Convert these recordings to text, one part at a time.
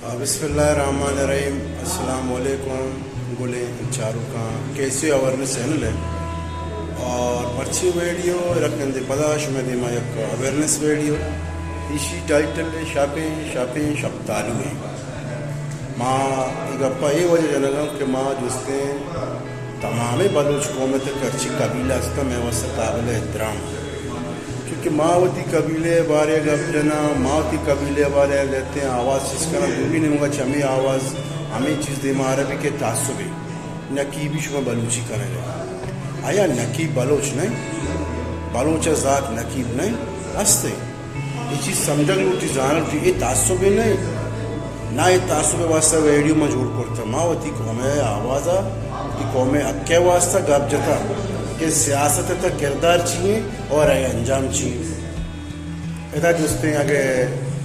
बिस्मिल्लाहिर्रहमानिर्रहीम। अस्सलाम वालेकुम। गुले चारू का कैसे अवेयरनेस चैनल है और पर्ची वीडियो रखने दे पदाश में दे मायक अवेयरनेस वीडियो इसी टाइटल है शापे शब्दालू है माँ गप्पा ये वजह जनगा कि माँ जुस्ते तमाम बलूच कौम तक अच्छी कबीला में वैसे काबिल एहतराम क्योंकि मावती कबीले बारे गपना मावती कबीले बारे लेते हैं आवाज़ जिसका जो भी नहीं होगा चमी आवाज़ हमें चीज़ दे मारबी के तासुबी नकीबी शुमा बलूची करेंगे आया नकीब बलोच नहीं बलोच ज़ात नकीब नहीं हंसते ये चीज़ समझ लूटी जान लूटी ये तासुबी नहीं ना ये तासुबे वास्ता वीडियो में जोड़ करता मावती कौम आवाज़ की कौम अक्के वास्ता गप जता कि सियासत तक किरदार चाहिए और अंजाम चाहिए इधर दोस्तें अगर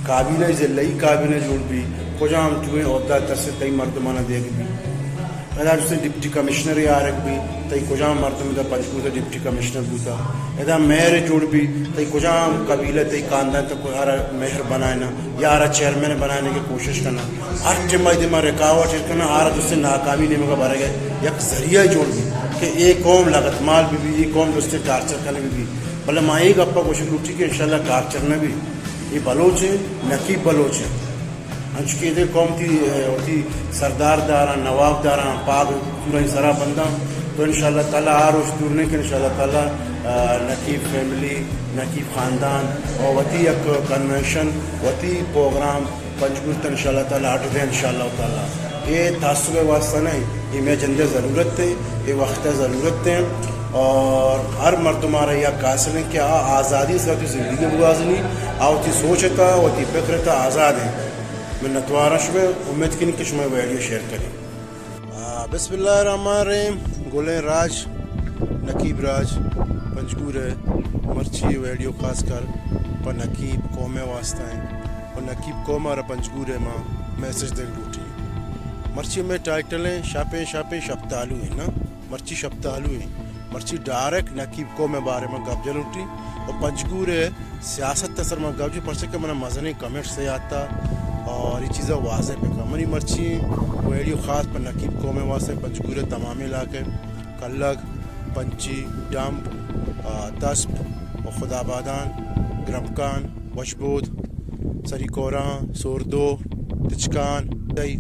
काबिने ज़िल्लई काबिने जोड़ भी कुजाम चुए अहदा तरसे तई मर्दमाना देख भी इधर दोस्तें डिप्टी कमिश्नर आ रख भी तई कुजाम मर्दम पंचकूर से डिप्टी कमिश्नर बूता इधर मेयर जोड़ भी तई कुजाम कबीले तई खानदान तक हर मेहर बनाना या हर चेयरमैन बनाने की कोशिश करना हर जिम्मा दिमा रुकावट करना हर दोस्तें नाकामी नहीं मगर भर गए एक जरिया जोड़ भी कि एक कौम लगत माल भी ये कौम दोस्तें टार्चर करने भी भले माँ गप्पा कोशिश लूटी कि इंशाल्लाह टार्चर ने भी ये बलोच है नकीब बलोच है अंश के दे कौम थी सरदार दारा नवाब दारा पाक पूरा सरा बंदा तो इंशाल्लाह ताला आ रोज दूर नहीं कि इंशाल्लाह ताला नकीब फैमिली नकीब ख़ानदान और वती एक कन्वेंशन वती प्रोग्राम पंचकूर तो इंशाल्लाह ताला आठ दे इंशाल्लाह ताला ये तासुबे वास्ता नहीं ये मैं जंदे ज़रूरत है ये वक्त ज़रूरत है और हर मर्द तुम्हारा यह कासिल है कि आज़ादी से ज़िंदगी गुजारनी आवती सोचता वती फिक्र था आज़ाद है मैं नतवारा शुबे उम्मीद की नहीं कि मैं वीडियो शेयर करें। बिस्मिल्लाहिर्रहमानिर्रहीम। गोले राज नकीब राज पंचकूर मर्ची वीडियो खास कर पर नकीब कौमे वास्ता है और नकीब कौम और पंचकूर माँ मैसेज देख लूटी मर्ची में टाइटल है शापे शब्दालू है ना मर्ची शब्दालू है मर्ची डायरेक्ट नकीब को में बारे में गप जलूटी और पंचकूर सियासत तसर में गप जो पर्चे के मैंने मजनी कमेंट से आता और ये चीज़ें वाजे पे कमरी मर्ची वीडियो ख़ास पर नकीब को में वास्ते पंचकूर तमाम इलाके कल्लग पंची डम्प तस्प और खुदाबादान ग्रमकान वशबूद सरीकोरा सोरदो तिचकान दई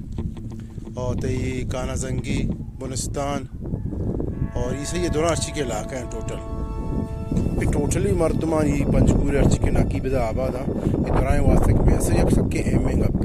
और तई काना जंगी बुनिस्तान और ये दोनों अर्ची के इलाके हैं टोटली मर्दमान ये पंचकूर अर्ची के नकीब आबाद ये दोनों वास्ते मैसेज सबके एम में गप